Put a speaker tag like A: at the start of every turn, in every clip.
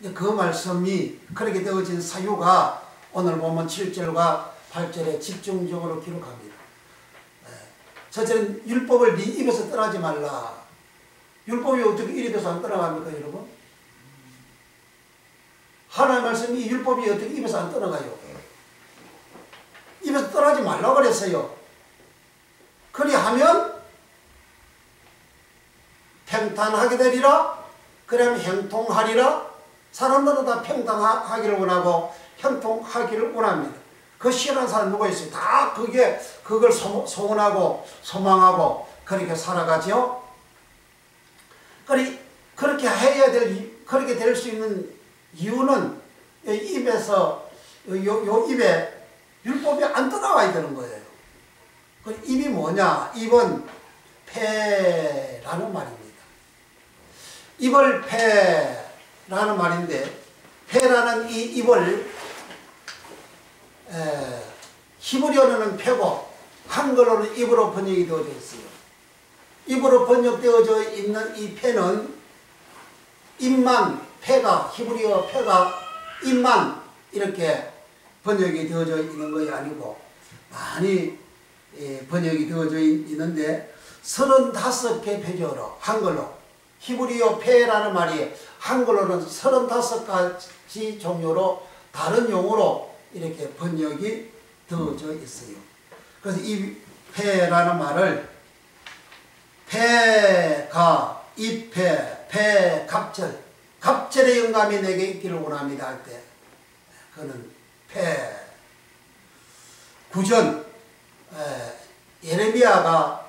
A: 그 말씀이 그렇게 되어진 사유가 오늘 보면 7절과 8절에 집중적으로 기록합니다. 첫째는 율법을 네 입에서 떠나지 말라. 율법이 어떻게 입에서 안 떠나갑니까, 여러분? 하나님의 말씀이 율법이 어떻게 입에서 안 떠나가요? 입에서 떠나지 말라고 그랬어요. 그리하면 평탄하게 되리라. 그러면 형통하리라. 사람들은 다 평탄하기를 원하고 형통하기를 원합니다. 그 싫어하는 사람 누가 있어요? 다 그걸 소원하고 소망하고 그렇게 살아가죠. 그렇게 해야 그렇게 될 수 있는 이유는 입에서 요 입에 율법이 안 떠나와야 되는 거예요. 그 입이 뭐냐? 입은 폐라는 말입니다. 입을 폐라는 말인데, 폐라는 이 입을 히브리어로는 폐고 한글로는 입으로 번역이 되어져 있어요. 입으로 번역되어져 있는 이 폐는 입만, 폐가, 히브리어 폐가 입만 이렇게 번역이 되어져 있는 것이 아니고 많이 번역이 되어져 있는데 35개 표제어로 한글로, 히브리어 폐라는 말이 한글로는 35가지 종류로 다른 용어로 이렇게 번역이 되어져 있어요. 그래서 이 폐라는 말을 폐가, 입폐, 폐갑절, 갑절의 영감이 내게 있기를 원합니다 할 때 그는 폐. 구전, 예레미야가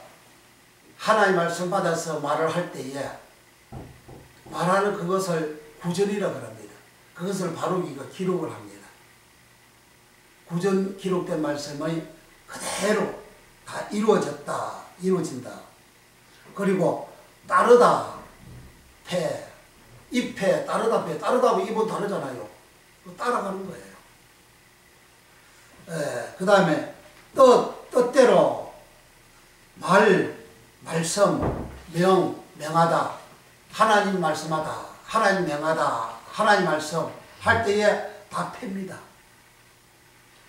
A: 하나님 말씀 받아서 말을 할 때에 말하는 그것을 구전이라고 합니다. 그것을 바로기가 기록을 합니다. 구전 기록된 말씀이 그대로 다 이루어진다. 그리고 따르다, 폐, 입폐, 따르다, 폐. 따르다하고 입은 다르잖아요. 따라가는 거예요. 그 다음에 뜻대로, 말씀, 명하다, 하나님 말씀하다, 하나님 명하다, 하나님 말씀 할 때에 다 폐입니다.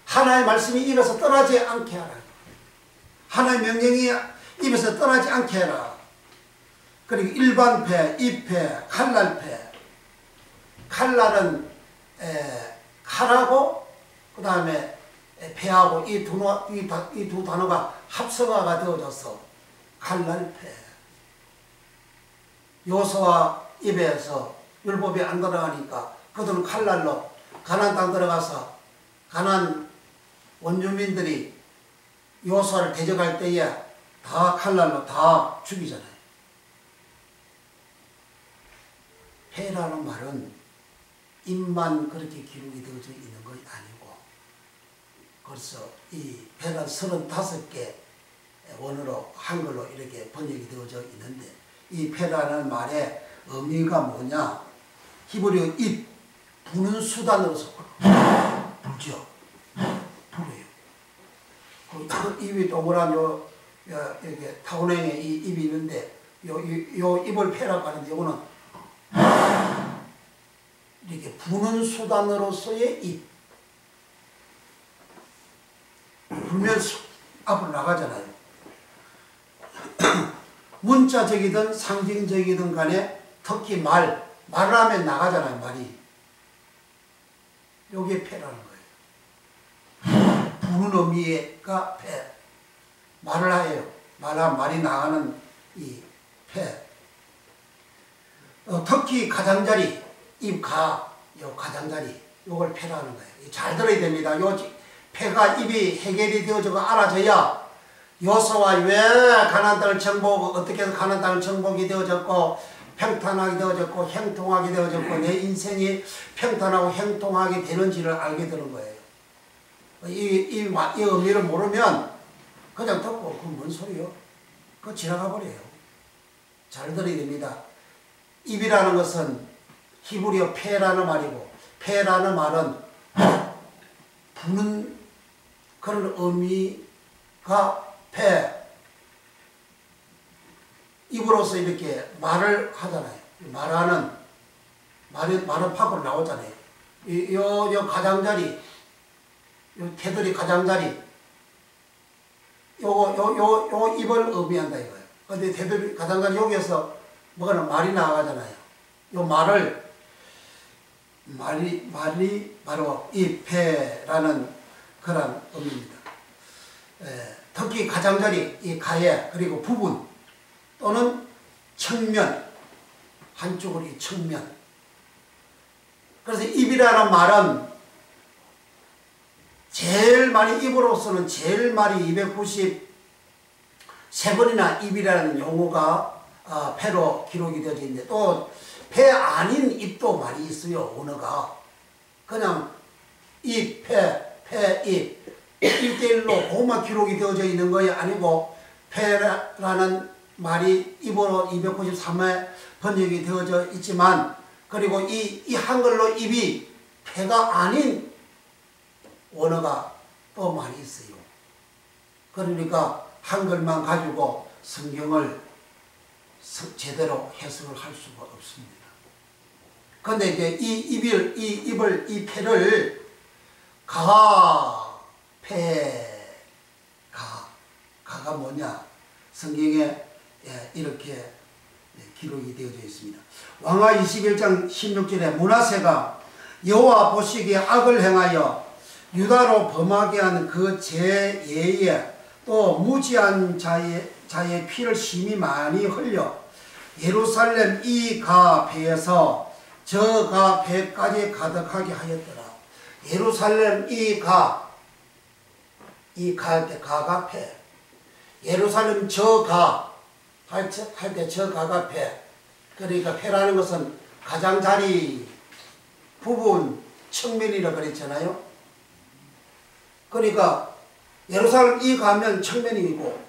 A: 하나님의 말씀이 입에서 떠나지 않게 하라. 하나님의 명령이 입에서 떠나지 않게 해라. 그리고 일반폐, 입폐, 칼날폐. 칼날은 칼하고 그 다음에 폐하고 이 두 단어가 합성화가 되어져서 칼날폐. 요소와 입에서 율법이 안 들어가니까 그들은 칼날로 가나안 땅 들어가서 가나안 원주민들이 요소를 대적할 때에 다 칼날로 다 죽이잖아요. 폐라는 말은 입만 그렇게 기록이 되어져 있는 것이 아니고, 그래서 이 폐는 35개 원어로 한글로 이렇게 번역이 되어져 있는데, 이 폐라는 말의 의미가 뭐냐? 히브리어 입, 부는 수단으로서 불죠. 불어요. 그 입이 동그란 이렇게 타원형의 이 입이 있는데, 요 입을 폐라고 하는데, 요거는 이렇게 부는 수단으로서의 입. 불면 앞으로 나가잖아요. 문자적이든 상징적이든 간에 특히 말을 하면 나가잖아요, 말이. 요게 폐라는 거예요. 부는 의미가 폐. 말을 해요. 말이 나가는 이 폐. 특히 가장자리, 요 가장자리, 요걸 폐라는 거예요. 잘 들어야 됩니다. 요 폐가 입이 해결이 되어지고 알아져야 요소와 왜 가나안 땅을 어떻게 해서 가나안 땅을 정복이 되어졌고 평탄하게 되어졌고 형통하게 되어졌고 내 인생이 평탄하고 형통하게 되는지를 알게 되는 거예요. 이 의미를 모르면 그냥 듣고 그 뭔 소리요? 그거 지나가 버려요. 잘 들어야 됩니다. 입이라는 것은 히브리어 폐라는 말이고, 폐라는 말은 부는 그런 의미가 폐. 입으로서 이렇게 말을 하잖아요. 말은 밖으로 나오잖아요. 요 가장자리, 요 테두리 가장자리, 요 입을 의미한다 이거예요. 근데 테두리 가장자리 여기에서 뭐가는 말이 나가잖아요. 요 말이 바로 이 폐라는 그런 의미입니다. 특히 가장자리, 이 가해, 그리고 부분 또는 측면, 한쪽으로 이 측면. 그래서 입이라는 말은 제일 많이, 입으로서는 제일 많이 293번이나 입이라는 용어가 폐로 기록이 되어져 있는데, 또 폐 아닌 입도 많이 있어요. 언어가 그냥 입, 폐, 입 1대1로 그것만 기록이 되어져 있는 것이 아니고, 폐라는 말이 입으로 293회 번역이 되어져 있지만, 그리고 이 한글로 입이 폐가 아닌 언어가 또 많이 있어요. 그러니까 한글만 가지고 성경을 제대로 해석을 할 수가 없습니다. 그런데 이제 이 폐를 가가 뭐냐? 성경에 이렇게 기록이 되어져 있습니다. 왕하 21장 16절에 므낫세가 여호와 보시기에 악을 행하여 유다로 범하게 한 그 죄예에 또 무지한 자의 피를 심히 많이 흘려 예루살렘 이 가배에서 저 가배까지 가득하게 하였더라. 예루살렘 이 가, 할 때 가가 배, 예루살렘 저 가 할 때 저 가가 폐. 그러니까 폐라는 것은 가장자리, 부분, 측면이라 그랬잖아요. 그러니까 예루살렘 이 가면 측면이고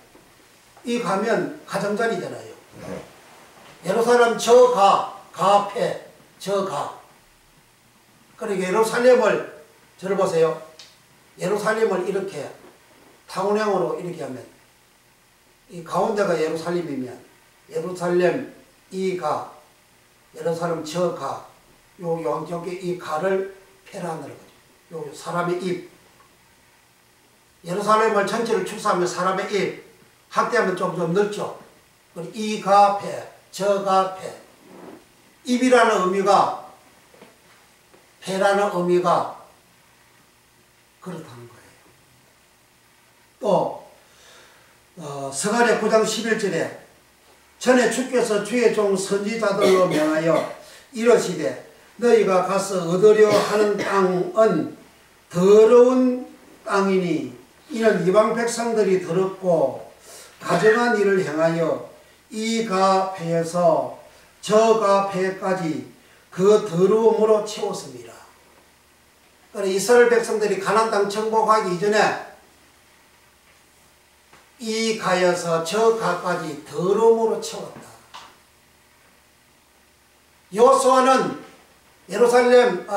A: 이 가면 가장자리잖아요. 예루살렘 저 가 폐, 저 가. 그러니까 예루살렘을, 저를 보세요. 예루살렘을 이렇게 타원형으로 이렇게 하면 이 가운데가 예루살렘이면 예루살렘 이 가, 예루살렘 저 가, 요 양쪽에 이 가를 폐라는 거죠. 요 사람의 입. 예루살렘을 전체를 축소하면 사람의 입, 확대하면 좀 넓죠. 이 가 폐, 저 가 폐. 입이라는 의미가, 폐라는 의미가 그렇다는 거예요. 또 스가랴 9장 11절에 전에 주께서 주의 종 선지자들로 명하여 이르시되 너희가 가서 얻으려 하는 땅은 더러운 땅이니 이는 이방 백성들이 더럽고 가증한 일을 행하여 이 가폐에서 저 가폐까지 그 더러움으로 채웠습니다. 그러니까 이스라엘 백성들이 가나안 땅 정복하기 이전에 이 가에서 저 가까지 더러움으로 채웠다. 여호수아는 예루살렘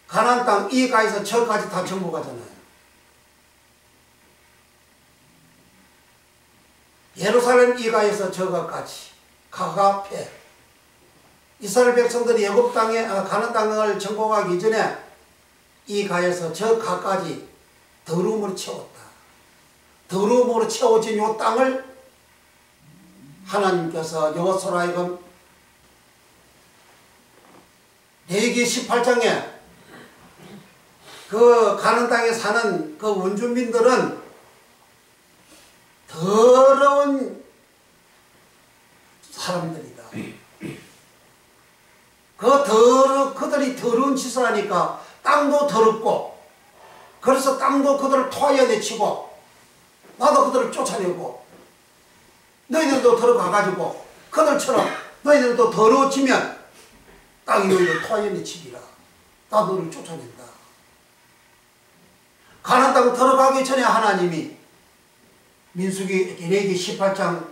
A: 가나안 땅 이 가에서 저까지 다 정복하잖아요. 예루살렘 이 가에서 저 가까지 가가 폐. 이스라엘 백성들이 애굽 땅에 가나안 땅을 정복하기 전에 이 가에서 저 가까지 더러움으로 채웠다. 더러움으로 채워진 이 땅을 하나님께서 여호수아로 하여금 레위기 18장에 그 가나안 땅에 사는 그 원주민들은 더러운 사람들이다. 그들이 더러운 짓을 하니까 땅도 더럽고, 그래서 땅도 그들을 토하여 내치고, 나도 그들을 쫓아내고, 너희들도 들어가가지고 그들처럼 너희들도 더러워지면 땅이 너희를 토하여 내치리라. 나도 너를 쫓아낸다. 가나안 땅 들어가기 전에 하나님이 레위기 18장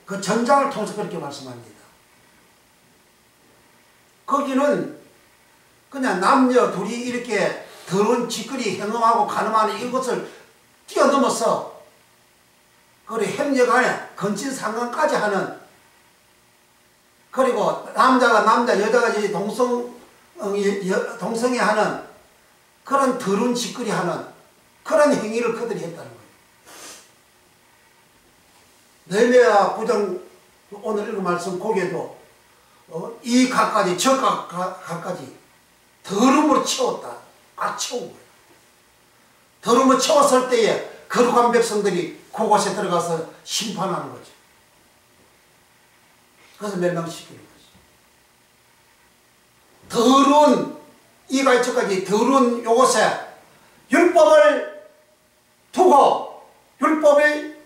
A: 그 전장을 통해서 그렇게 말씀합니다. 거기는 그냥 남녀 둘이 이렇게 더러운 짓거리 행음하고 가늠하는 이것을 뛰어넘어서 그래 협력안에 건친상간까지 하는 그리고 남자가 남자, 여자가 동성애 하는 그런 더러운 짓거리 하는 그런 행위를 그들이 했다는 거예요. 느헤미야 9장 오늘 읽은 말씀 거기에도 이 각까지 저 각까지 더러움으로 채웠다. 꽉 채운 거예요. 더러움을 채웠을 때에 거룩한 백성들이 그곳에 들어가서 심판하는 거죠. 그래서 멸망시키는 거죠. 더러운 이갈처까지 더러운 요것에 율법을 두고 율법이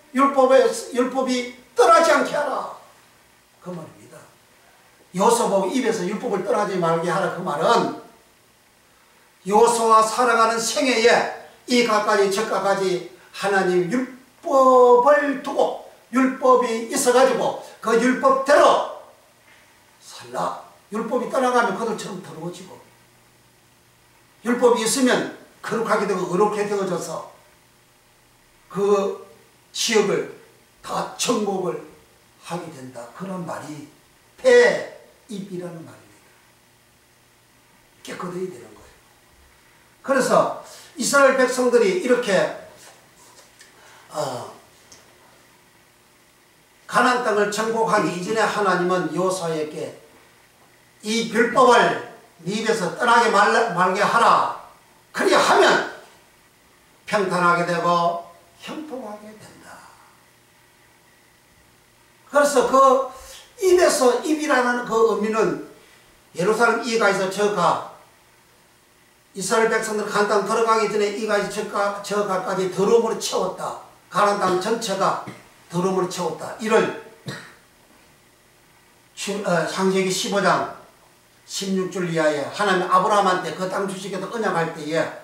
A: 떠나지 않게 하라. 그 말입니다. 여호수아 보고 입에서 율법을 떠나지 말게 하라. 그 말은 여호수아가 살아가는 생애에 이 각까지 저각까지 하나님 율법을 두고 율법이 있어가지고 그 율법대로 살라. 율법이 떠나가면 그들처럼 더러워지고 율법이 있으면 거룩하게 되고 의롭게 되어져서 그 지역을 다 정복을 하게 된다. 그런 말이 폐입이라는 말입니다. 깨끗해야 되는 거예요. 그래서 이스라엘 백성들이 이렇게 가나안 땅을 정복하기 이전에 하나님은 여호수아에게 이 율법을 네 입에서 떠나게 말게 하라. 그리야 하면 평탄하게 되고 형통하게 된다. 그래서 그 입에서 입이라는 그 의미는 예루살렘 이가에서 저가 이스라엘 백성들 가나안 땅 들어가기 전에 이가에서 저가까지 더러움으로 채웠다. 가나안 땅 전체가 더러움으로 채웠다. 이를 창세기 15장 16절 이하에 하나님 아브라함한테 그 땅 주시겠다 언약할 때에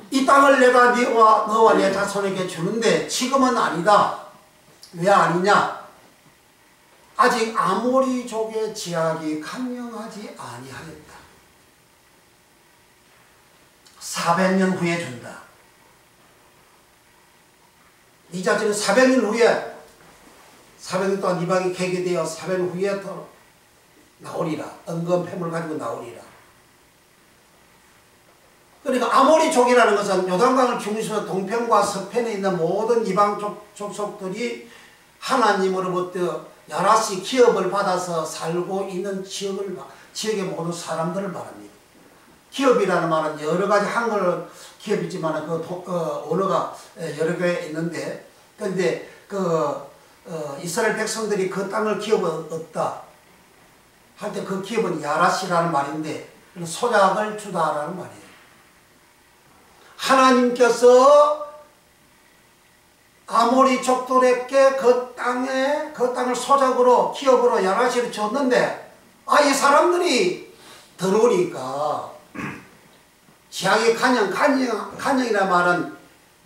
A: 이 땅을 내가 너와 내 자손에게 주는데 지금은 아니다. 왜 아니냐? 아직 아모리족의 제약이 강령하지 아니하였다. 400년 후에 준다. 이 자체는 400년 후에 400년 동안 이방이 개개되어 400년 후에 더 나오리라. 은검패물을 가지고 나오리라. 그러니까 아모리족이라는 것은 요단강을 중심으로 동편과 서편에 있는 모든 이방 족속들이 하나님으로부터 여럿이 기업을 받아서 살고 있는 지역의 모든 사람들을 말합니다. 기업이라는 말은 여러 가지 한글 기업이지만 언어가 여러 개 있는데, 근데 이스라엘 백성들이 그 땅을 기업을 얻다 할 때 그 기업은 야라시라는 말인데 소작을 주다라는 말이에요. 하나님께서 아모리 족들에게 그 땅을 소작으로 기업으로 야라시를 줬는데 이 사람들이 더러우니까 지하의 간영이라는 말은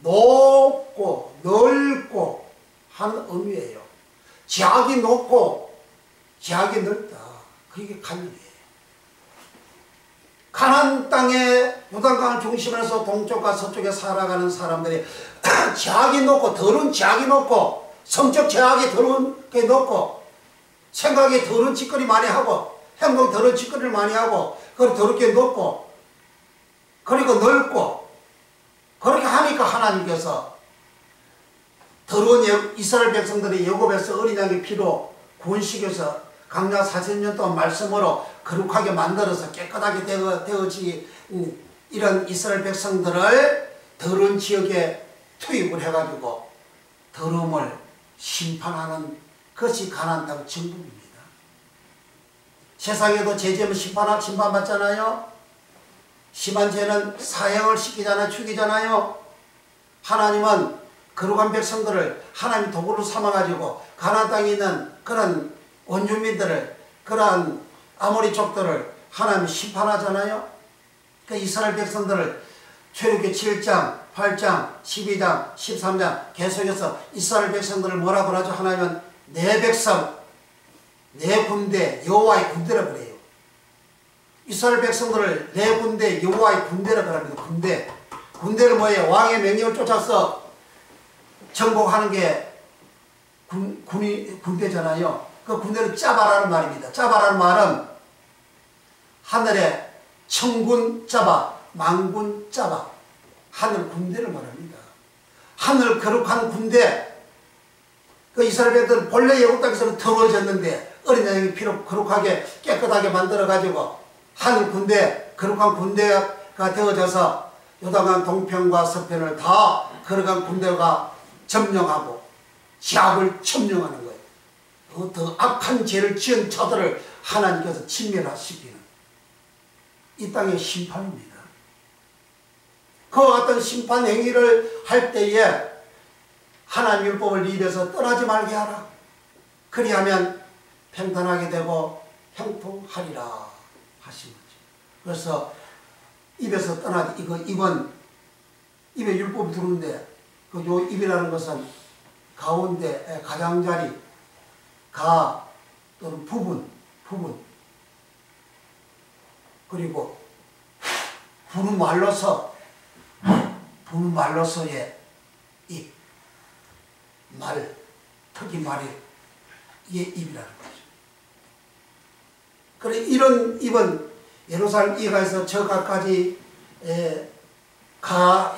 A: 높고 넓고 하는 의미예요. 지하기 높고 지하기 넓다. 그게 간영이에요. 가나안 땅에 요단강을 중심으로 해서 동쪽과 서쪽에 살아가는 사람들이 제약이 높고 더러운 제약이 높고 성적 제약이 더러운 게 높고 생각이 더러운 짓거리 많이 하고 행동 더러운 짓거리를 많이 하고 그리고 더럽게 높고 그리고 넓고 그렇게 하니까 하나님께서 더러운 이스라엘 백성들이 애굽에서 어린 양의 피로 구원시켜서 광야 40년 동안 말씀으로 거룩하게 만들어서 깨끗하게 되어지 이런 이스라엘 백성들을 더러운 지역에 투입을 해가지고 더러움을 심판하는 것이 가나안 땅 정복입니다. 세상에도 죄지으면 심판받잖아요. 심한 죄는 사형을 시키잖아요. 죽이잖아요. 하나님은 거룩한 백성들을 하나님 도구로 삼아가지고 가나안 땅에 있는 그런 원주민들을 그러한 아모리 족들을 하나님이 심판하잖아요. 그 이스라엘 백성들을 출애굽기 7장, 8장, 12장, 13장 계속해서 이스라엘 백성들을 뭐라고 하죠? 하나님은 내 백성, 내 군대, 여호와의 군대라고 그래요. 이스라엘 백성들을 내 군대, 여호와의 군대라고 합니다. 군대를 뭐예요? 왕의 명령을 쫓아서 정복하는 게 군대잖아요. 그 군대를 짜바라는 말입니다. 짜바라는 말은 하늘에 천군 짜바, 만군 짜바, 하늘 군대를 말합니다. 하늘 거룩한 군대. 그 이스라엘 백성들은 본래 애굽 땅에서는 더러워졌는데 어린 양이 피로 거룩하게 깨끗하게 만들어가지고 하늘 군대, 거룩한 군대가 되어져서 요단강 동편과 서편을 다 거룩한 군대가 점령하고 지압을 점령하는 거예요. 더 악한 죄를 지은 자들을 하나님께서 진멸시키는 이 땅의 심판입니다. 그와 같은 심판 행위를 할 때에 하나님 율법을 네 입에서 떠나지 말게 하라. 그리하면 평탄하게 되고 형통하리라 하신 거죠. 그래서 입에서 떠나지, 입은 입에 율법이 들어오는데 그 요 입이라는 것은 가운데 가장자리, 가 또는 부분 그리고 부는 말로서의 입, 특히 말이 이게 입이라는 거죠. 그래 이런 입은 예루살렘 이가에서 저가까지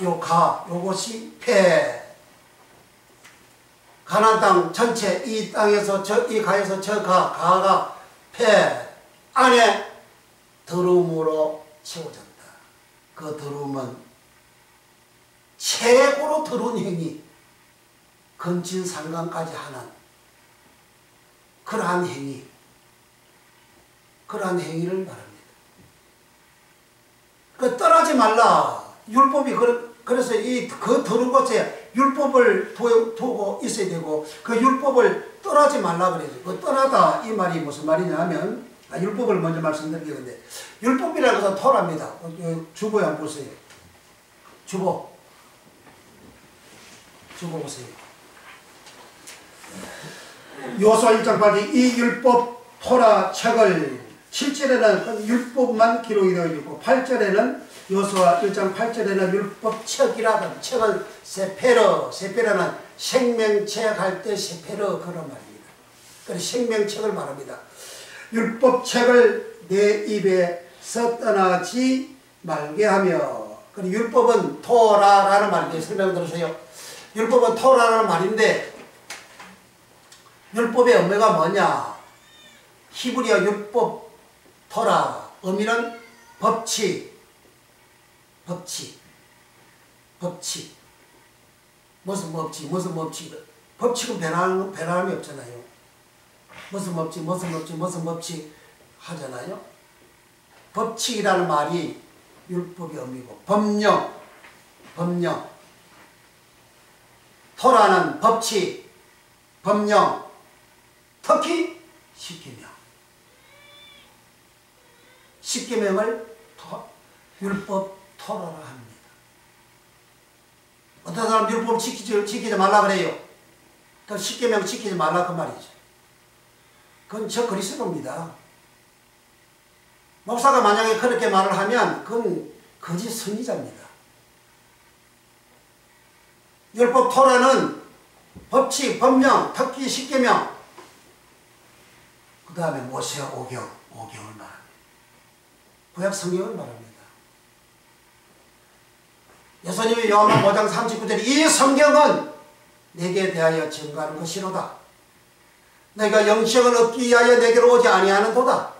A: 요것이 폐. 가나안 땅 전체 이 땅에서 이 가에서 가가 폐 안에 더러움으로 채워졌다. 그 더러움은 최고로 더러운 행위, 건진상간까지 하는 그러한 행위를 말합니다. 그 떠나지 말라. 율법이 그래서 그 더러운 곳에 율법을 두고 있어야 되고 그 율법을 떠나지 말라 그래요. 그 떠나다 이 말이 무슨 말이냐면 율법을 먼저 말씀드리겠는데 율법이라는 것은 토라입니다. 주보에 한번 보세요. 주보 보세요. 여호수아 1장 8절 이 율법 토라 책을 7절에는 율법만 기록이 되어 있고 8절에는 여호수아 1장 8절에는 율법책이라는 책을 세페르는 생명책 할 때 세페르 그런 말입니다. 그래서 생명책을 말합니다. 율법책을 내 입에서 떠나지 말게 하며 그리고 율법은 토라라는 말인데 설명 들으세요. 율법은 토라라는 말인데 율법의 의미가 뭐냐? 히브리어 율법 토라 의미는 법칙. 무슨 법칙? 법칙은 변함이 없잖아요. 무슨 법칙 하잖아요. 법칙이라는 말이 율법의 의미고 법령 토라는 법칙, 법령, 특히 십계명을 율법 토라라 합니다. 어떤 사람 율법 지키지 말라 그래요. 그 십계명 지키지 말라 그 말이죠. 그건 저 그리스도입니다. 목사가 만약에 그렇게 말을 하면 그건 거짓 선지자입니다. 율법 토라는 법칙, 법령, 특히 십계명, 그 다음에 모세 오경을 말합니다. 구약 성경을 말합니다. 예수님이 요한복음 5장 39절에 이 성경은 내게 대하여 증거하는 것이로다. 내가 영생을 얻기 위하여 내게로 오지 아니하는도다.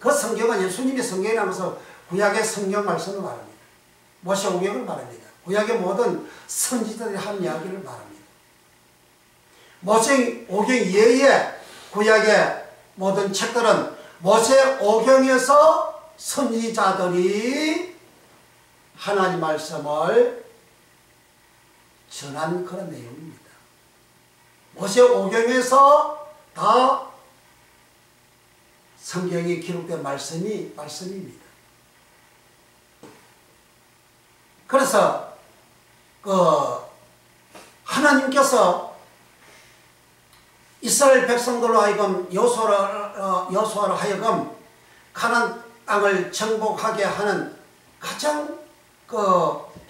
A: 그 성경은 예수님의 성경이라는 것을 구약의 성경 말씀을 말합니다. 모세 오경을 말합니다. 구약의 모든 선지자들이 한 이야기를 말합니다. 모세 오경 이외에 구약의 모든 책들은 모세 오경에서 선지자들이 하나님 말씀을 전한 그런 내용입니다. 모세 오경에서 다 성경이 기록된 말씀입니다. 그래서 하나님께서 이스라엘 백성들로 하여금 여호수아로 하여금 가나안 땅을 정복하게 하는 가장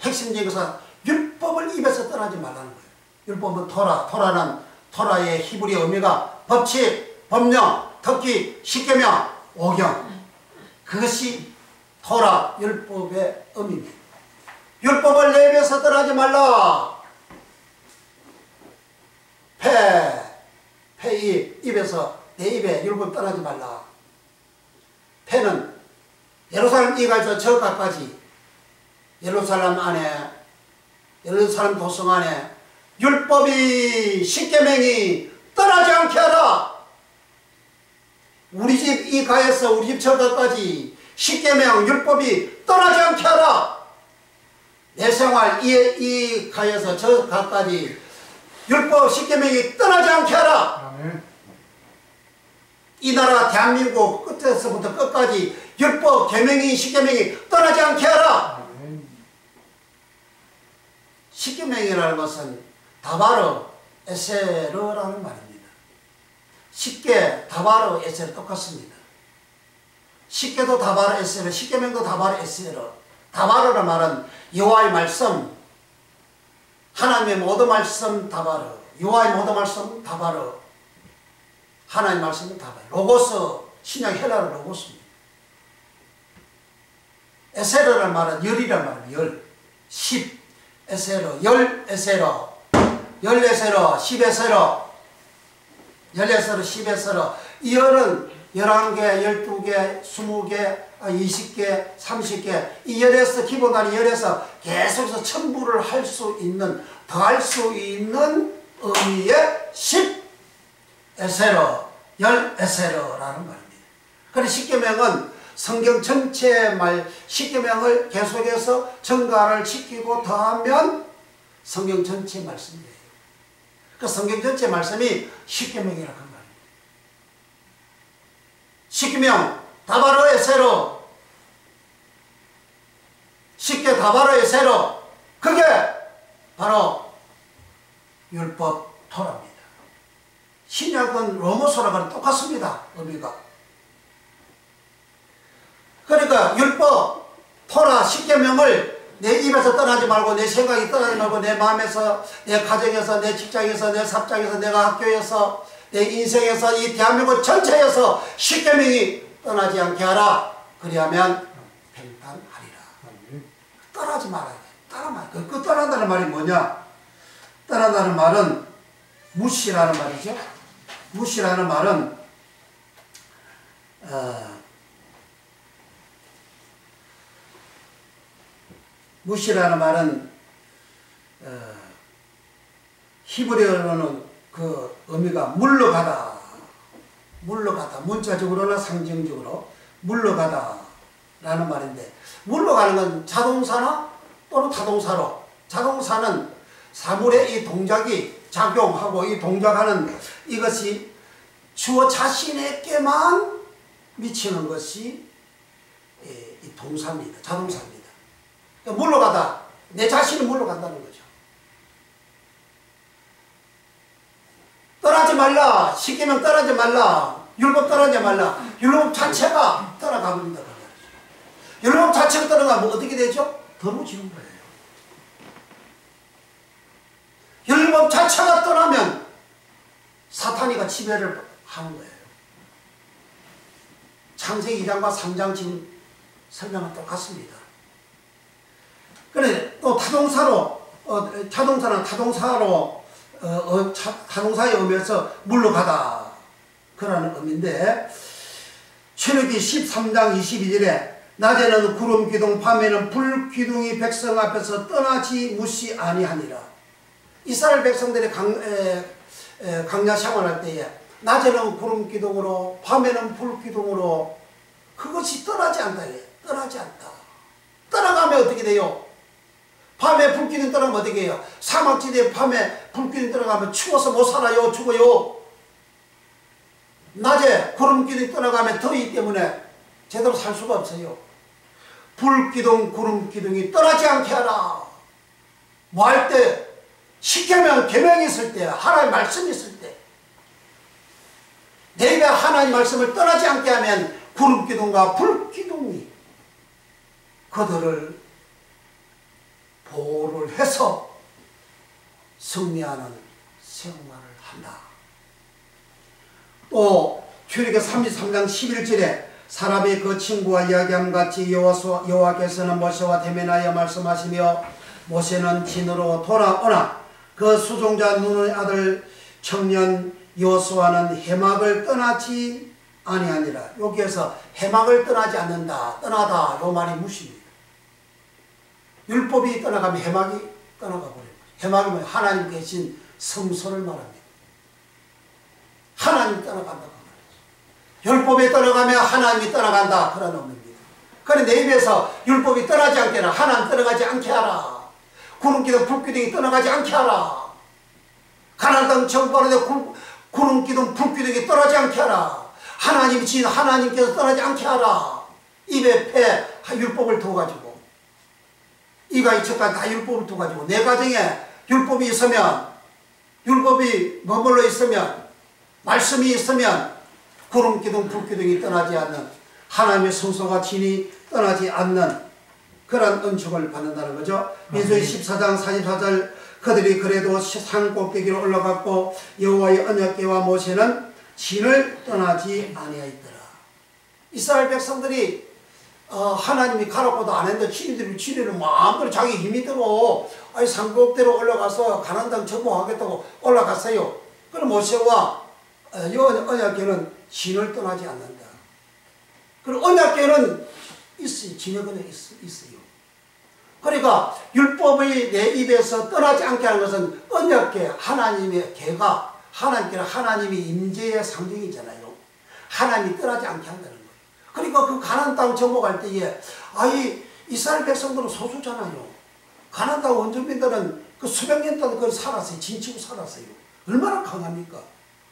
A: 핵심적인 것은 율법을 입에서 떠나지 말라는 거예요. 율법은 토라는 토라의 히브리 의미가 법칙, 법령, 특기, 십계명, 오경. 그것이 토라 율법의 의미입니다. 율법을 내 입에서 떠나지 말라. 입에서 내 입에 율법 떠나지 말라. 폐는 예루살렘 이갈저 저가까지 예루살렘 안에, 예루살렘 도성 안에 율법이 십계명이 떠나지 않게 하라. 우리 집 이 가에서 우리 집 저가까지 십계명 율법이 떠나지 않게 하라. 내 생활 이 가에서 저 가까지 율법 십계명이 떠나지 않게 하라. 아멘. 이 나라 대한민국 끝에서부터 끝까지 율법 계명이 십계명이 떠나지 않게 하라. 아멘. 십계명이라는 것은 다바르 에세르라는 말입니다. 십계 다바르 에세르 똑같습니다. 십계도 다바르 에세르, 십계명도 다바르 에세르. 다바르라는 말은 여호와의 말씀, 하나님의 모든 말씀 다바르, 여호와의 모든 말씀 다바르, 하나님의 말씀은 다바르. 로고스, 신약 헬라어 로고스입니다. 에세르라는 말은 열이라는 말입니다. 열, 십, 에세르, 열 에세르, 열 에세르, 십 에세르, 열 에세르, 십 에세르. 이 열은 11개, 12개, 20개, 20개, 30개, 이 열에서 기본단위 열에서 계속해서 첨부를 할 수 있는, 더할 수 있는 의미의 10 에세르, 열 에세르라는 말입니다. 그래서 십계명은 성경 전체 말, 십계명을 계속해서 증가를 시키고 더하면 성경 전체 말씀이에요. 그 성경 전체 말씀이 십계명이라고 합니다. 십계명 다바르 에세르, 십계 다바르 에세르, 그게 바로 율법 토라입니다. 신약은 로마서라고는 똑같습니다. 의미가. 그러니까 율법 토라 십계명을 내 입에서 떠나지 말고, 내 생각이 떠나지 말고, 내 마음에서, 내 가정에서, 내 직장에서, 내 삽장에서, 내가 학교에서, 내 인생에서, 이 대한민국 전체에서 십계명이 떠나지 않게 하라. 그리하면 평탄하리라. 떠나지 말아야 돼. 그 떠난다는 말이 뭐냐? 떠난다는 말은 무시라는 말이죠. 무시라는 말은 무시라는 말은 히브리어로는 그 의미가 물러가다, 물러가다, 문자적으로나 상징적으로 물러가다 라는 말인데, 물러가는 건 자동사나 또는 타동사로, 자동사는 사물의 이 동작이 작용하고 이 동작하는 이것이 주어 자신에게만 미치는 것이 이 동사입니다. 자동사입니다. 그러니까 물러가다, 내 자신이 물러간다는 거죠. 떠나지 말라. 십계명 떠나지 말라. 율법 떠나지 말라. 율법 자체가 떠나가버린다. 율법 자체가 떠나가면 어떻게 되죠? 더러워지는 거예요. 율법 자체가 떠나면 사탄이가 지배를 하는 거예요. 창세기 2장과 3장 지금 설명은 똑같습니다. 그래, 또 타동사로, 자동사는 타동사로, 타동사의 의미에서 물러가다. 그라는 의미인데, 출애굽기 13장 22절에 낮에는 구름 기둥, 밤에는 불 기둥이 백성 앞에서 떠나지 무시 아니하니라. 이스라엘 백성들이 광야 생활할 때에 낮에는 구름 기둥으로, 밤에는 불 기둥으로, 그것이 떠나지 않다. 떠나지 않다. 떠나가면 어떻게 돼요? 밤에 불기둥 떠나면 어떻게 해요? 사막지대에 밤에 불기둥 떠나가면 추워서 못 살아요. 죽어요. 낮에 구름기둥 떠나가면 더위 때문에 제대로 살 수가 없어요. 불기둥, 구름기둥이 떠나지 않게 하라. 뭐 할 때? 십계명, 계명이 있을 때, 하나님의 말씀이 있을 때, 내 입에 하나님의 말씀을 떠나지 않게 하면 구름기둥과 불기둥이 그들을 보호를 해서 승리하는 생활을 한다. 또 출애굽기 33장 11절에 사람이 그 친구와 이야기함 같이 여호와께서는 모세와 대면하여 말씀하시며 모세는 진으로 돌아오나 그 수종자 눈의 아들 청년 여호수아는 해막을 떠나지 아니하니라. 여기에서 해막을 떠나지 않는다, 떠나다, 요 말이 무시입니다. 율법이 떠나가면 해막이 떠나가 버려요. 해막이면 하나님 계신 성소를 말합니다. 하나님 떠나간다. 율법이 떠나가면 하나님이 떠나간다, 그런 의미입니다. 그래 내 입에서 율법이 떠나지 않게 하라, 하나님 떠나가지 않게 하라, 구름기둥 불기둥이 떠나가지 않게 하라, 가나안 땅 정복하는데 구름기둥 불기둥이 떠나지 않게 하라, 하나님이 지은 하나님께서 떠나지 않게 하라. 입에 폐 율법을 두어가지고 이가 이처까지 다 율법을 두어가지고 내 가정에 율법이 있으면, 율법이 머물러 있으면, 말씀이 있으면 구름기둥 불기둥이 떠나지 않는, 하나님의 성소가 진이 떠나지 않는 그런 은총을 받는다는 거죠. 민수기 14장 44절 그들이 그래도 산 꼭대기로 올라갔고 여호와의 언약궤와 모세는 진을 떠나지 아니하였더라. 이스라엘 백성들이 하나님이 가라고도 안 했는데 지들이 마음대로 자기 힘이 들어 산 꼭대기로 올라가서 가나안 땅 정복하겠다고 올라갔어요. 그럼 모세와 언약궤는 진을 떠나지 않는다. 그리고 언약궤는 있어요. 진의 근에 있어요. 그러니까 율법이 내 입에서 떠나지 않게 하는 것은 언약궤, 하나님의 궤가, 하나님께는 하나님이 임재의 상징이잖아요. 하나님이 떠나지 않게 한다는 거예요. 그러니까 그 가나안 땅 정복할 때에 이스라엘 백성들은 소수잖아요. 가나안 땅 원주민들은 그 수백 년 동안 그걸 살았어요. 진치고 살았어요. 얼마나 강합니까?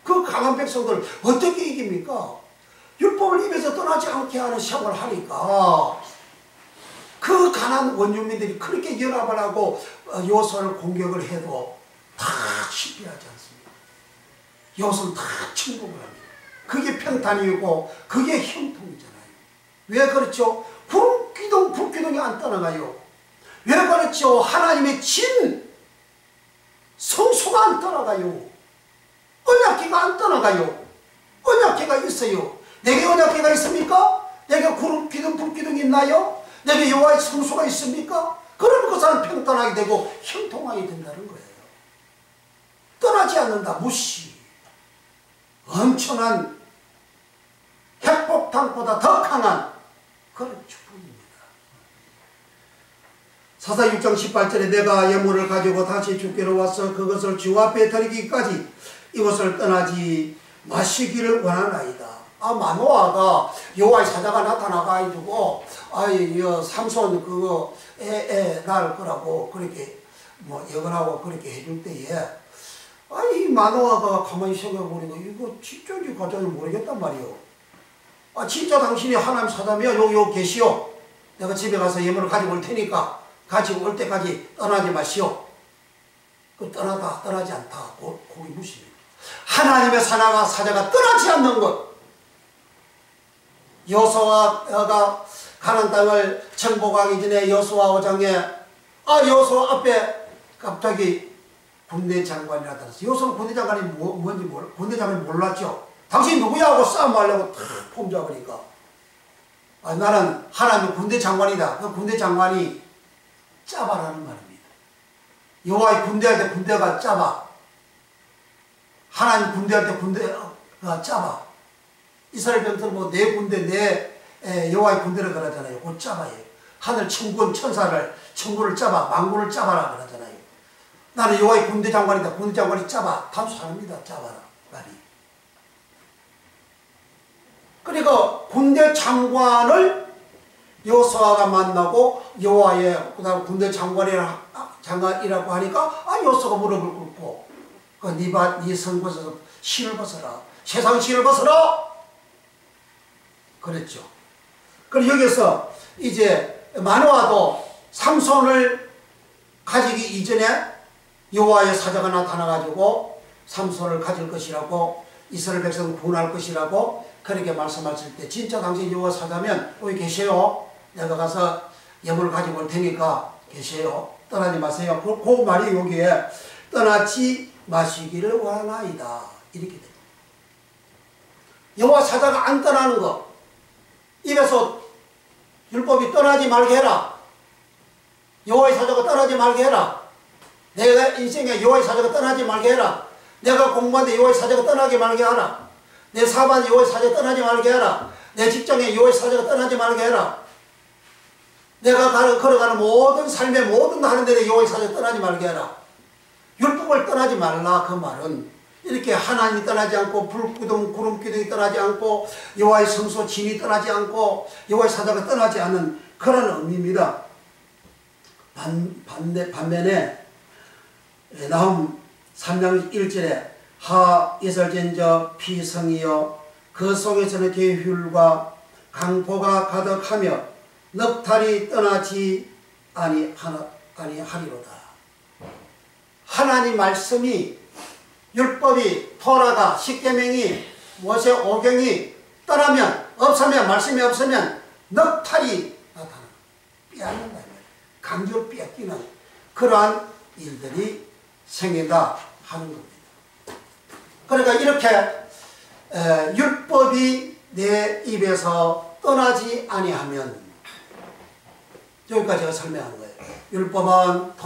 A: 그 강한 백성들 어떻게 이깁니까? 율법을 입에서 떠나지 않게 하는 생활을 하니까 그 가난한 원주민들이 그렇게 연합을 하고 여호수아를 공격을 해도 다 실패하지 않습니다. 여호수아는 다 침공을 합니다. 그게 평탄이고 그게 형통이잖아요. 왜 그렇죠? 구름기둥 불기둥이 안 떠나가요. 왜 그렇죠? 하나님의 진 성소가 안 떠나가요. 언약궤가 안 떠나가요. 언약궤가 있어요. 내게 언약궤가 있습니까? 내게 구름기둥 불기둥이 있나요? 내게 여호와의 성소가 있습니까? 그러면 그 사람 평탄하게 되고 형통하게 된다는 거예요. 떠나지 않는다. 무시. 엄청난 핵폭탄보다 더 강한 그런 축복입니다. 사사 6장 18절에 내가 예물을 가지고 다시 주께로 와서 그것을 주 앞에 드리기까지 이곳을 떠나지 마시기를 원하나이다. 마노아가 여호와의 사자가 나타나가지고 삼손 그거 낳을 거라고 그렇게 예언하고 그렇게 해줄 때에 이 마노아가 가만히 생각해보니까 이거 진짜인지 가짜인지 모르겠단 말이요. 진짜 당신이 하나님 사자면 여기 계시오. 내가 집에 가서 예물을 가지고 올 테니까 가지고 올 때까지 떠나지 마시오. 떠나지 않다. 거기 무시해요. 하나님의 사자가 떠나지 않는 것. 여호수아가 가나안 땅을 정복하기 전에 여호수아 5장에 여호수아 앞에 갑자기 군대 장관이 나타났어요. 여호수아는 군대 장관이 뭔지 군대 장관이 몰랐죠. 당신이 누구야 하고 싸움하려고 탁 폼잡으니까 나는 하나님의 군대 장관이다. 그 군대 장관이 짜바라는 말입니다. 여호와의 군대할 때 군대가 짜바. 하나님 군대할 때 군대가 짜바. 이스라엘 백성들 내 군대 내 여호와의 군대를 그러잖아요. 그 짜바예요. 하늘 천군을 짜바, 만군을 짜바라 그러잖아요. 나는 여호와의 군대 장관이다. 군대 장관이 짜바. 단수합니다. 짜바라 말이. 그러니까 군대 장관을 여호수아가 만나고 여호와의 그다음 군대 장관이라고 하니까 여호수아가 무릎을 꿇고 네 성곳에서 신을 벗어라. 세상 신을 벗어라. 그랬죠. 그럼 여기서 이제 마노아도 삼손을 가지기 이전에 여호와의 사자가 나타나가지고 삼손을 가질 것이라고 이스라엘 백성을 구원할 것이라고 그렇게 말씀하실 때 진짜 당신 여호와 사자면 여기 계세요. 내가 가서 예물을 가지고 올 테니까 계세요. 떠나지 마세요. 그 말이 여기에 떠나지 마시기를 원하나이다. 이렇게 됩니다. 여호와 사자가 안 떠나는 거, 입에서 율법이 떠나지 말게 해라. 여호와의 사자가 떠나지 말게 해라. 내가 인생에 여호와의 사자가 떠나지 말게 해라. 내가 공부하는데 여호와의 사자가 떠나게 말게 하라. 내 사업하는데 여호와의 사자가 떠나지 말게 하라. 내 직장에 여호와의 사자가 떠나지 말게 해라. 내가 걸어가는 모든 삶의 모든 하는 데에 여호와의 사자가 떠나지 말게 해라. 율법을 떠나지 말라. 그 말은 이렇게 하나님이 떠나지 않고 불기둥 구름기둥이 떠나지 않고 여호와의 성소 진이 떠나지 않고 여호와의 사자가 떠나지 않는 그런 의미입니다. 반면에 나훔 3장 1절에 하 예설전저 피성이여 그 속에서는 계율과 강포가 가득하며 넉탈이 떠나지 아니하리로다. 하나님 말씀이 율법이 토라가 십계명이 모세 오경이 떠나면 없으면 말씀이 없으면 넉탈이 나타나 빼앗는다. 강제로 빼앗기는 그러한 일들이 생긴다 하는 겁니다. 그러니까 이렇게 율법이 내 입에서 떠나지 아니하면 여기까지 제가 설명한 거예요. 율법은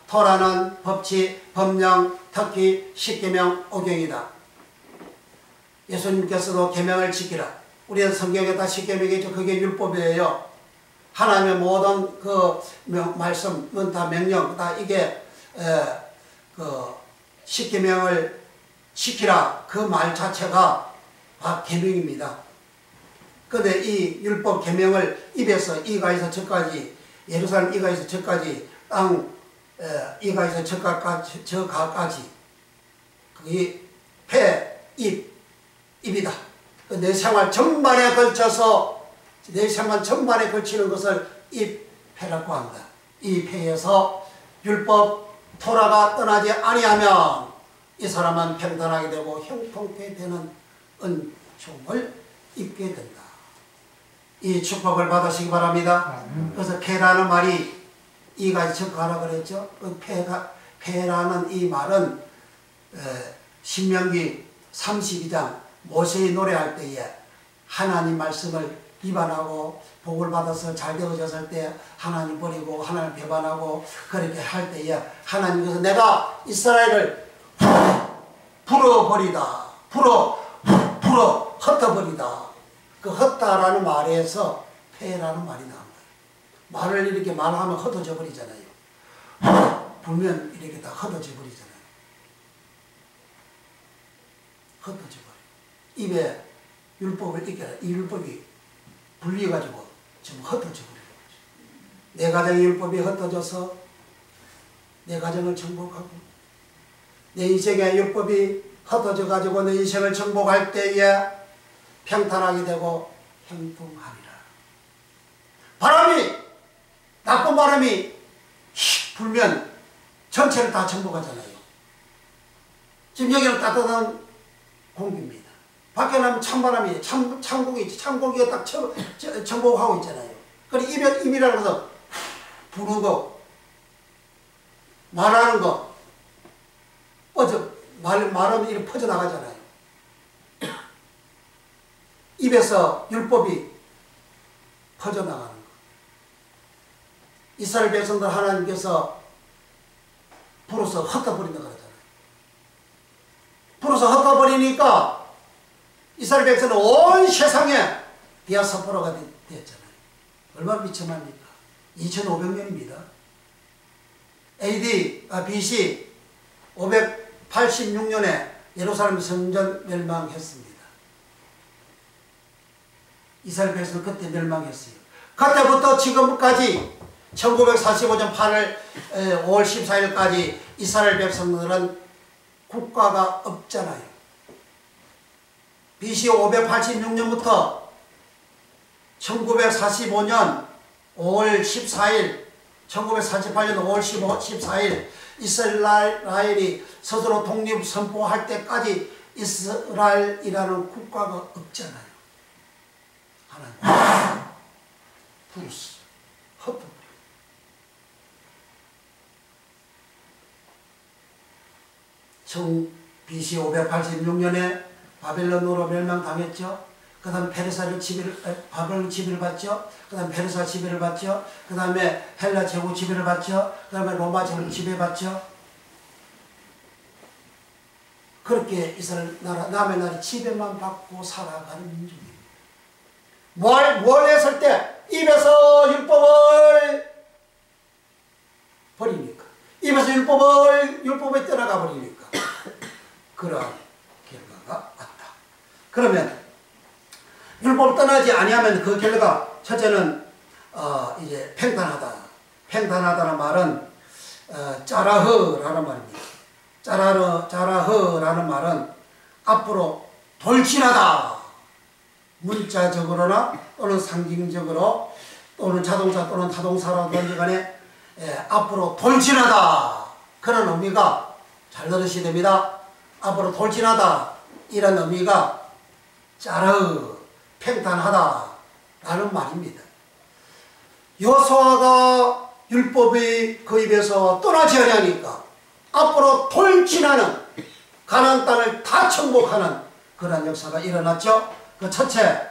A: 토라는 법칙, 법령, 특히 십계명, 오경이다. 예수님께서도 계명을 지키라. 우리는 성경에 다 십계명이 있죠. 그게 율법이에요. 하나님의 모든 그 말씀은 다 명령, 다 이게 그 십계명을 지키라. 그 말 자체가 다 계명입니다. 그런데 이 율법 계명을 입에서 이가에서 저까지 예루살렘 이가에서 저까지 땅 이가에서 저가까지 그게 폐, 입이다. 내 생활 전반에 걸쳐서 내 생활 전반에 걸치는 것을 입폐라고 한다. 이 폐에서 율법 토라가 떠나지 아니하면 이 사람은 평탄하게 되고 형통케 되는 은총을 입게 된다. 이 축복을 받으시기 바랍니다. 그래서 폐라는 말이 이가지 척하라 그랬죠. 그 폐라는 이 말은 신명기 32장 모세의 노래할 때에 하나님 말씀을 위반하고 복을 받아서 잘 되어졌을 때 하나님 버리고 하나님 배반하고 그렇게 할 때에 하나님께서 내가 이스라엘을 불어버리다. 불어 흩어버리다. 그 흩다라는 말에서 폐라는 말이 나옵니다. 말을 이렇게 말하면 흩어져 버리잖아요. 불면 이렇게 다 흩어져 버리잖아요. 흩어져 버려. 입에 율법을 익혀라. 이 율법이 불리해가지고 지금 흩어져 버리는 거죠. 내 가정의 율법이 흩어져서 내 가정을 정복하고 내 인생의 율법이 흩어져가지고 내 인생을 정복할 때에 평탄하게 되고 행복하리라. 바람이 나쁜 바람이 불면 전체를 다 정복하잖아요. 지금 여기는 따뜻한 공기입니다. 밖에 나면 찬바람이 찬공기 찬공기가 딱 정복하고 있잖아요. 그리고 입이라는 것은 부는 거 말하는 거 말하면 이렇게 퍼져나가잖아요. 입에서 율법이 퍼져나가는 거. 이스라엘 백성들 하나님께서 불어서 흩어버린다 그러잖아요. 불어서 흩어버리니까 이스라엘 백성은 온 세상에 디아스포라가 되었잖아요. 얼마나 비참합니까? 2500년입니다. BC 586년에 예루살렘 성전 멸망했습니다. 이스라엘 백성은 그때 멸망했어요. 그때부터 지금까지 1945년 5월 14일까지 이스라엘 백성들은 국가가 없잖아요. BC 586년부터 1945년 5월 14일, 1948년 5월 14일 이스라엘이 스스로 독립 선포할 때까지 이스라엘이라는 국가가 없잖아요. 하나님 불었어. 헛불. BC 586년에 바벨론으로 멸망당했죠. 그 다음에 바벨론 지배를 받죠. 그 다음에 페르사 지배를 받죠. 그 다음에 헬라 제국 지배를 받죠. 그 다음에 로마 제국 지배받죠. 그렇게 이스라엘 나라, 남의 나라 지배만 받고 살아가는 민족입니다. 뭘 했을 때 입에서 율법을 버리니까, 입에서 율법에 떠나가 버리니까 그러한 결과가 왔다. 그러면 율법을 떠나지 아니하면 그 결과, 첫째는 이제 팽탄하다는 말은 짜라흐라는 말입니다. 짜라흐라는 말은 앞으로 돌진하다, 문자적으로나 또는 상징적으로 또는 자동차 또는 타동사라고 하는 간에 앞으로 돌진하다, 그런 의미가, 잘 들으셔야 됩니다. 앞으로 돌진하다 이런 의미가 짜라흐, 팽탄하다 라는 말입니다. 여호수아가 율법이 그 입에서 떠나지 아니하니까 앞으로 돌진하는, 가나안 땅을 다 정복하는 그러한 역사가 일어났죠. 그 첫째,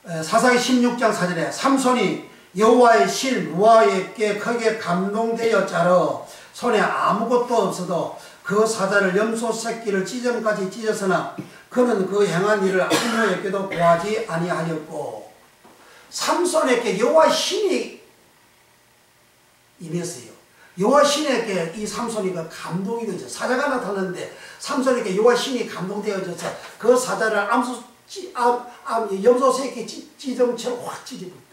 A: 사사기 16장 4절에 삼손이 여호와의 신 무아에게 크게 감동되어 자러 손에 아무것도 없어도 그 사자를 염소 새끼를 찢음까지 찢었으나 그는 그 행한 일을 아무에게도 고하지 아니하였고, 삼손에게 여호와 신이 임했어요. 여호와 신에게 이 삼손이가 감동이 되죠. 사자가 나타났는데 삼손에게 여호와 신이 감동되어져서 그 사자를 염소 새끼 찢음처럼 확 찢어버렸다.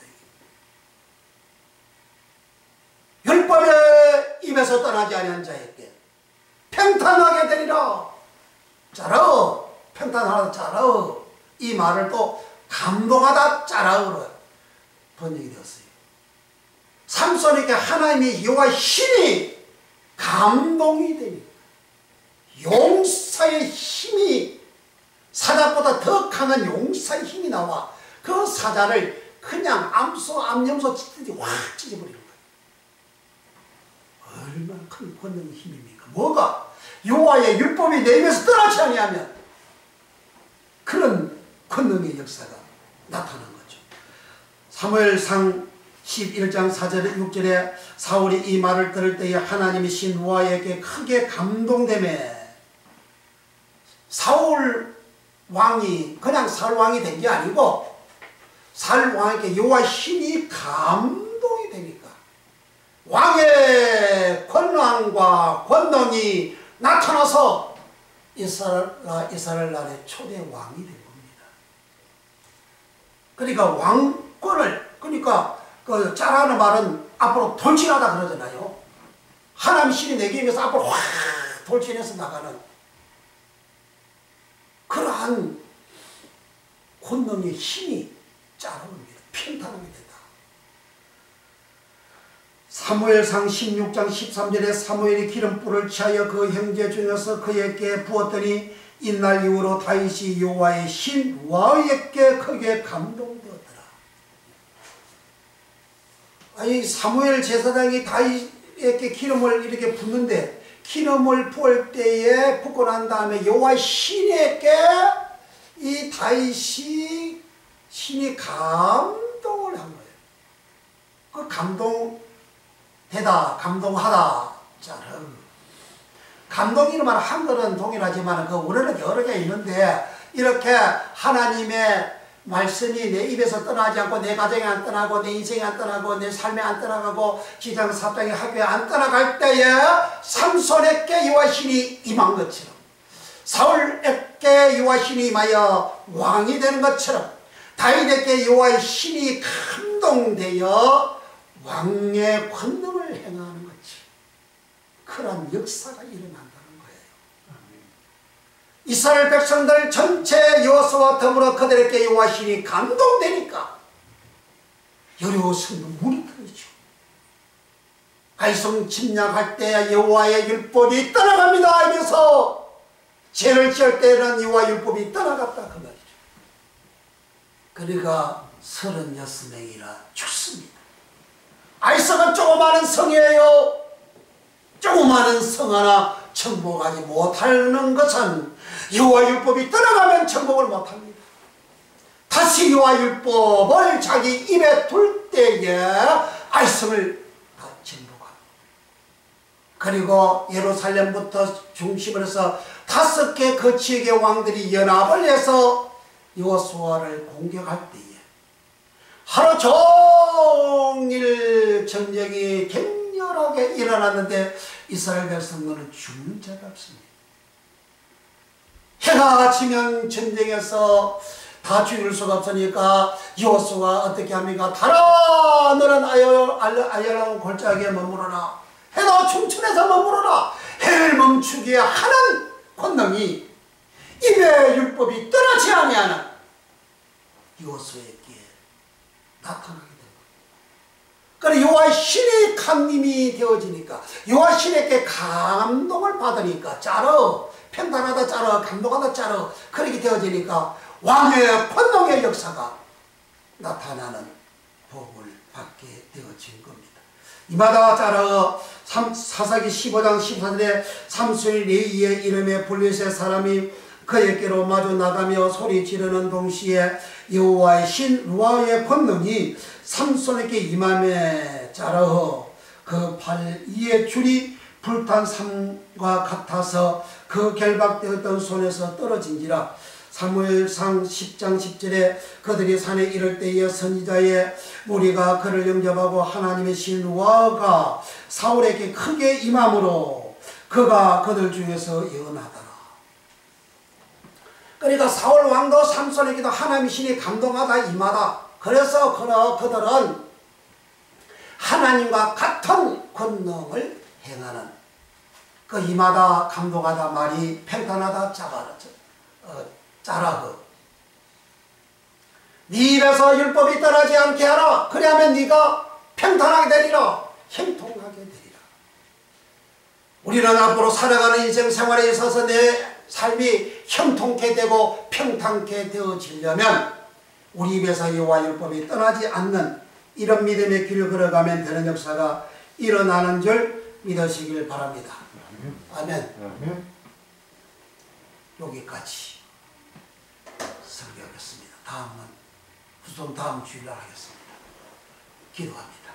A: 율법의 입에서 떠나지 아니한 자에게 평탄하게 되리라. 짜라우, 평탄하다 짜라우, 이 말을 또 감동하다 짜라우로 번역이 되었어요. 삼손에게 하나님의 여호와 신이 감동이 되니까 용사의 힘이, 사자보다 더 강한 용사의 힘이 나와 그 사자를 그냥 암염소 찢듯이 확 찢어버리는 거예요. 얼마나 큰 권능의 힘입니까? 뭐가? 여호와의 율법이 내 입에서 떠나지 아니하면 그런 권능의 역사가 나타난 거죠. 사무엘상 11장 4절에 6절에 사울이 이 말을 들을 때에 하나님의 신 여호와에게 크게 감동되매, 사울 왕이 그냥 사울 왕이 된 게 아니고 사울 왕에게 여호와 신이 감동이 되니까 왕의 권한과 권능이 나타나서 이스라엘 나라의 초대 왕이 된 겁니다. 그러니까 왕권을, 그러니까 그 짜라는 말은 앞으로 돌진하다 그러잖아요. 하나님 신이 내게 임해서 앞으로 확 돌진해서 나가는 그러한 권능의 힘이 짜라입니다. 평탄하게 된다. 사무엘상 16장 13절에 사무엘이 기름불을 취하여 그 형제 중에서 그에게 부었더니 이날 이후로 다윗이 여호와의 신 여호와에게 크게 감동되었더라. 아니, 사무엘 제사장이 다윗에게 기름을 이렇게 붓는데, 기름을 부을 때에 붓고 난 다음에 여호와 신에게 이 다윗이 신이 감동을 한 거예요. 그 감동되다, 감동하다. 감동이라는 말은 한글은 동일하지만 그 원어는 여러 개 있는데, 이렇게 하나님의 말씀이 내 입에서 떠나지 않고 내 가정에 안 떠나고 내 인생에 안 떠나고 내 삶에 안 떠나가고 직장, 사병에, 학교에 안 떠나갈 때에 삼손에게 여호와 신이 임한 것처럼, 사울에게 여호와 신이 임하여 왕이 되는 것처럼, 다윗에게 여호와의 신이 감동되어 왕의 권능을 행하는 거지. 그런 역사가 일어난다는 거예요. 이스라엘 백성들 전체 여호수아와 더불어 그들에게 여호와 신이 감동되니까 여리고성도 문이 터지죠. 아이성 침략할 때 여호와의 율법이 떠나갑니다. 여기서 죄를 지을 때는 여호와 율법이 떠나갔다 그 말이죠. 그러니까 36명이나 죽습니다. 아이성은 조그마한 성이에요. 조그마한 성 하나 정복하지 못하는 것은 여호와 율법이 떠나가면 정복을 못합니다. 다시 여호와 율법을 자기 입에 둘 때에 말씀을 다 정복합니다. 그리고 예루살렘부터 중심으로 해서 5개 그 지역의 왕들이 연합을 해서 여호수아를 공격할 때에 하루 종일 전쟁이 격렬하게 일어났는데 이스라엘 백성들은 죽는 자가 없습니다. 해가 지면 전쟁에서 다 죽일 수가 없으니까 여호수아가 어떻게 합니까? 달아 너는 아열랑 골짜기에 머무르라. 해도 춘천에서 머무르라. 해를 멈추게 하는 권능이 입의 율법이 떠나지 아니하는 여호수아에게 나타나게 됩니다. 그래 여호와의 신이 강림이 되어지니까 여호와 신에게 감동을 받으니까 짜러 평단하다 짜러 감동하다 짜러 그렇게 되어지니까 왕의 권능의 역사가 나타나는 복을 받게 되어진 겁니다. 이마다 짜러 사사기 15장 14절에 삼손이 레위의 이름에 블레셋 사람이 그에게로 마주 나가며 소리 지르는 동시에 여호와의 신 루아의 권능이 삼손에게 임함에 짜러 그 발 위에 줄이 불탄 삼과 같아서 그 결박되었던 손에서 떨어진지라. 사무엘상 10장 10절에 그들이 산에 이를 때에 선지자의 무리가 그를 영접하고 하나님의 신 루아가 사울에게 크게 임함으로 그가 그들 중에서 예언하더라. 그러니까 사울 왕도 삼손에게도 하나님의 신이 감동하다 임하다. 그래서 그들은 하나님과 같은 권능을 행하는 그 임하다 감동하다 말이 평탄하다 짜라그 네 입에서 율법이 떠나지 않게 하라. 그리하면 네가 평탄하게 되리라. 형통하게 되리라. 우리는 앞으로 살아가는 인생 생활에 있어서 내 삶이 형통케 되고 평탄케 되어지려면 우리 입에서 여호와 율법이 떠나지 않는 이런 믿음의 길을 걸어가면 되는 역사가 일어나는 줄 믿으시길 바랍니다. 아멘. 여기까지 설교하겠습니다. 다음은 후손 다음 주일날 하겠습니다. 기도합니다.